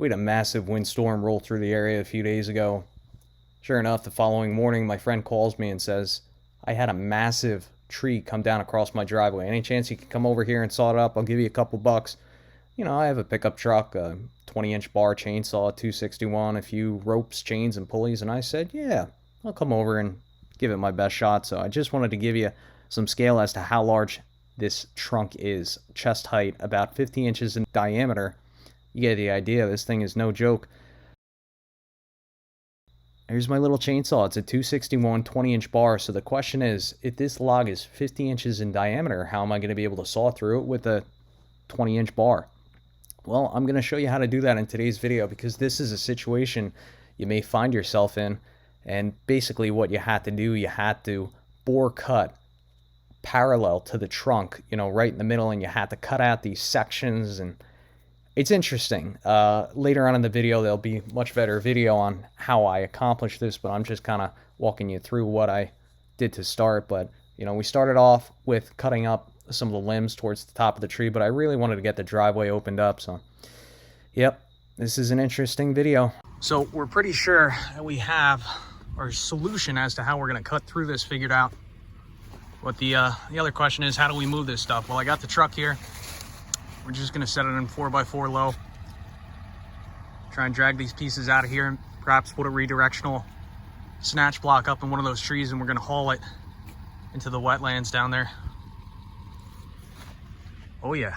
We had a massive windstorm roll through the area a few days ago. Sure enough, the following morning, my friend calls me and says, I had a massive tree come down across my driveway. Any chance you can come over here and saw it up? I'll give you a couple bucks. You know, I have a pickup truck, a 20-inch bar chainsaw, 261, a few ropes, chains, and pulleys. And I said, yeah, I'll come over and give it my best shot. So I just wanted to give you some scale as to how large this trunk is. Chest height, about 50 inches in diameter. You get the idea. This thing is no joke. Here's my little chainsaw. It's a 261 20-inch bar. So the question is, if this log is 50 inches in diameter, how am I going to be able to saw through it with a 20-inch bar? Well, I'm going to show you how to do that in today's video, because this is a situation you may find yourself in. And basically what you had to do, you had to bore cut parallel to the trunk, you know, right in the middle, and you had to cut out these sections. And it's interesting. Later on in the video, there'll be much better video on how I accomplished this, but I'm just kind of walking you through what I did to start. But, you know, we started off with cutting up some of the limbs towards the top of the tree, but I really wanted to get the driveway opened up. So, yep, this is an interesting video. So we're pretty sure that we have our solution as to how we're going to cut through this figured out. But the other question is, how do we move this stuff? Well, I got the truck here. We're just going to set it in 4x4 low. Try and drag these pieces out of here and perhaps put a redirectional snatch block up in one of those trees, and we're going to haul it into the wetlands down there. Oh yeah.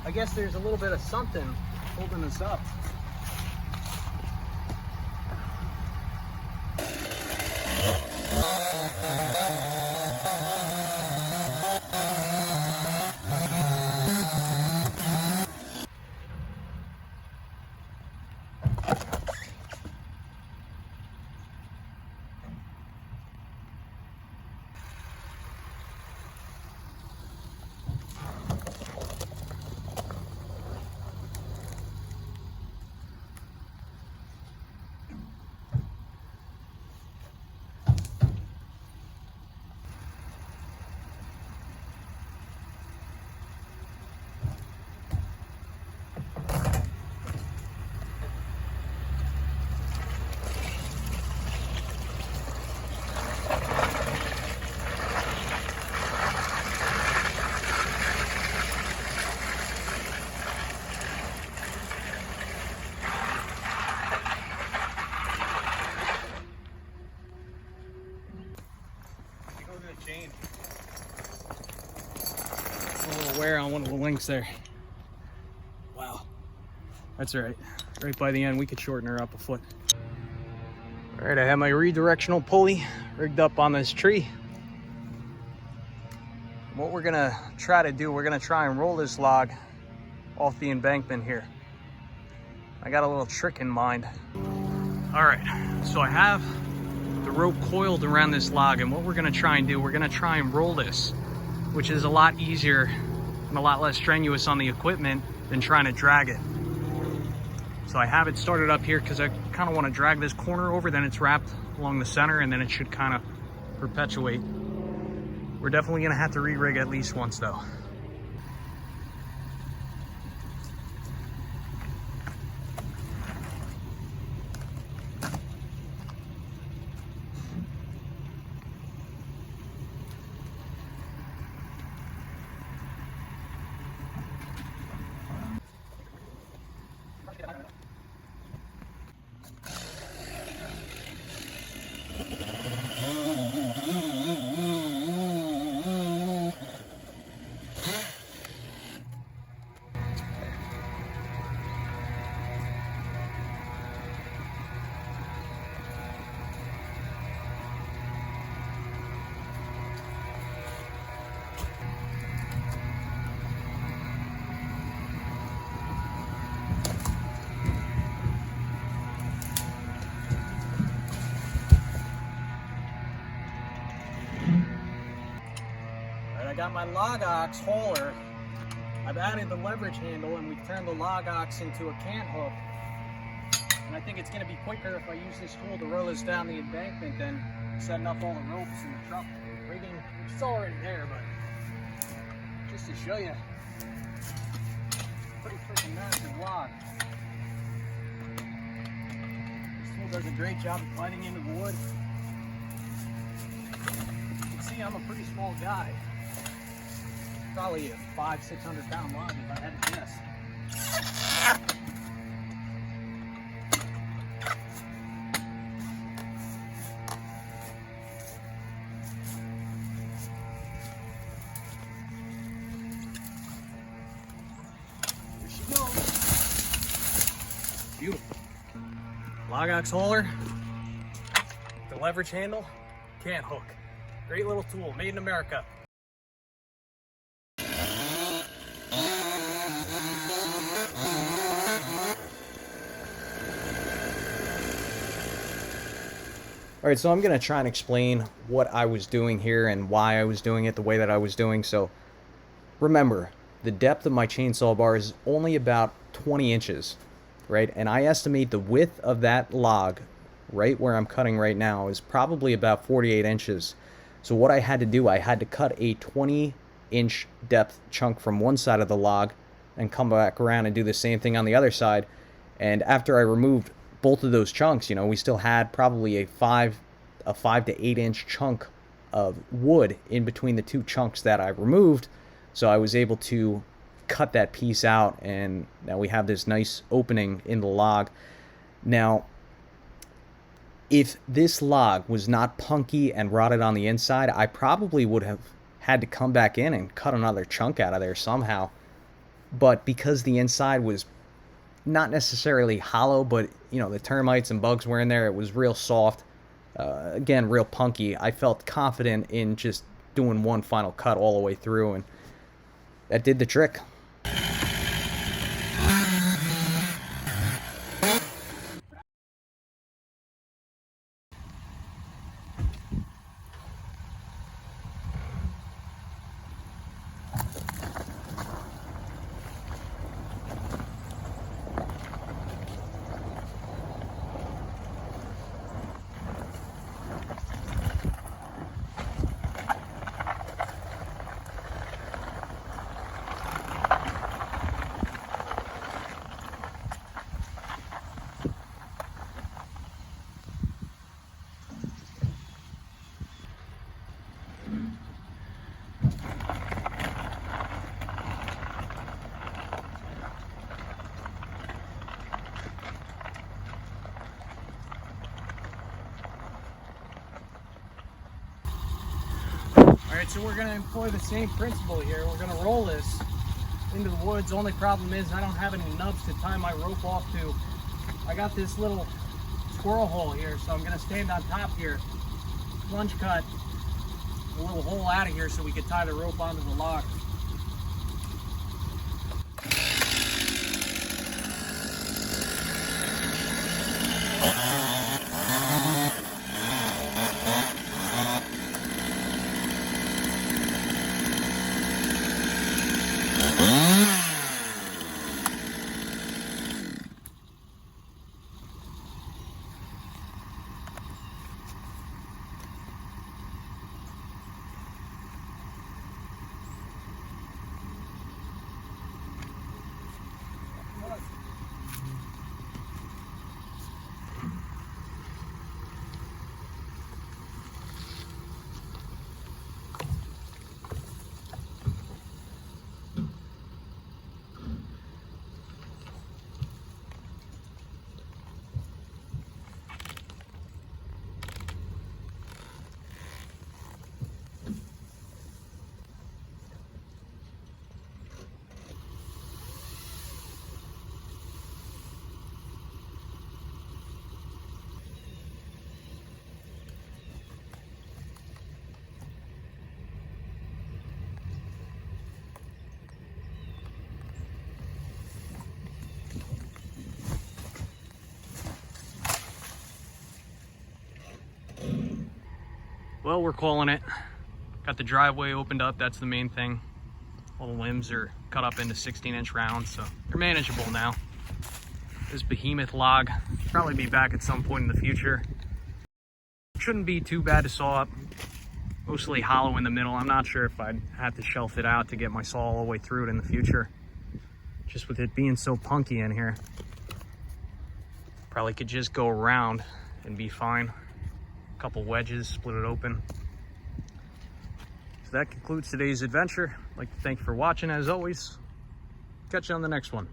I guess there's a little bit of something holding us up. Chain. A little wear on one of the links there. Wow. That's all right. Right by the end, we could shorten her up a foot. All right, I have my redirectional pulley rigged up on this tree. What we're gonna try to do, we're gonna try and roll this log off the embankment here. I got a little trick in mind. All right, so I have the rope coiled around this log, and what we're going to try and do, we're going to try and roll this, which is a lot easier and a lot less strenuous on the equipment than trying to drag it. So I have it started up here because I kind of want to drag this corner over, then it's wrapped along the center, and then it should kind of perpetuate. We're definitely going to have to re-rig at least once though. got my log ox hauler. I've added the leverage handle and we've turned the log ox into a cant hook. And I think it's going to be quicker if I use this tool to roll this down the embankment than setting up all the ropes and the truck rigging, which is already there, but just to show you, pretty freaking massive log. This tool does a great job of biting into the wood. You can see I'm a pretty small guy. Probably a 500-600 pound log if I had to guess. There she goes. Beautiful. Log ox hauler, the leverage handle, cant hook. Great little tool, made in America. All right, so I'm going to try and explain what I was doing here and why I was doing it the way that I was doing. So remember, the depth of my chainsaw bar is only about 20 inches, right? And I estimate the width of that log right where I'm cutting right now is probably about 48 inches. So what I had to do, I had to cut a 20-inch depth chunk from one side of the log and come back around and do the same thing on the other side. And after I removed both of those chunks, we still had probably a 5 to 8 inch chunk of wood in between the two chunks that I removed. So I was able to cut that piece out, and now we have this nice opening in the log. Now, if this log was not punky and rotted on the inside, I probably would have had to come back in and cut another chunk out of there somehow. But because the inside was not necessarily hollow, but the termites and bugs were in there, it was real soft, again, real punky. I felt confident in just doing one final cut all the way through, and that did the trick. Alright, so we're going to employ the same principle here. We're going to roll this into the woods. Only problem is I don't have any nubs to tie my rope off to. I got this little squirrel hole here, so I'm going to stand on top here, plunge cut a little hole out of here so we can tie the rope onto the log. Well, we're calling it. Got the driveway opened up, that's the main thing. All the limbs are cut up into 16-inch rounds, so they're manageable now. This behemoth log will probably be back at some point in the future. Shouldn't be too bad to saw up. Mostly hollow in the middle. I'm not sure if I'd have to shelf it out to get my saw all the way through it in the future. Just with it being so punky in here. Probably could just go around and be fine. A couple wedges, split it open. So that concludes today's adventure. I'd like to thank you for watching as always. Catch you on the next one.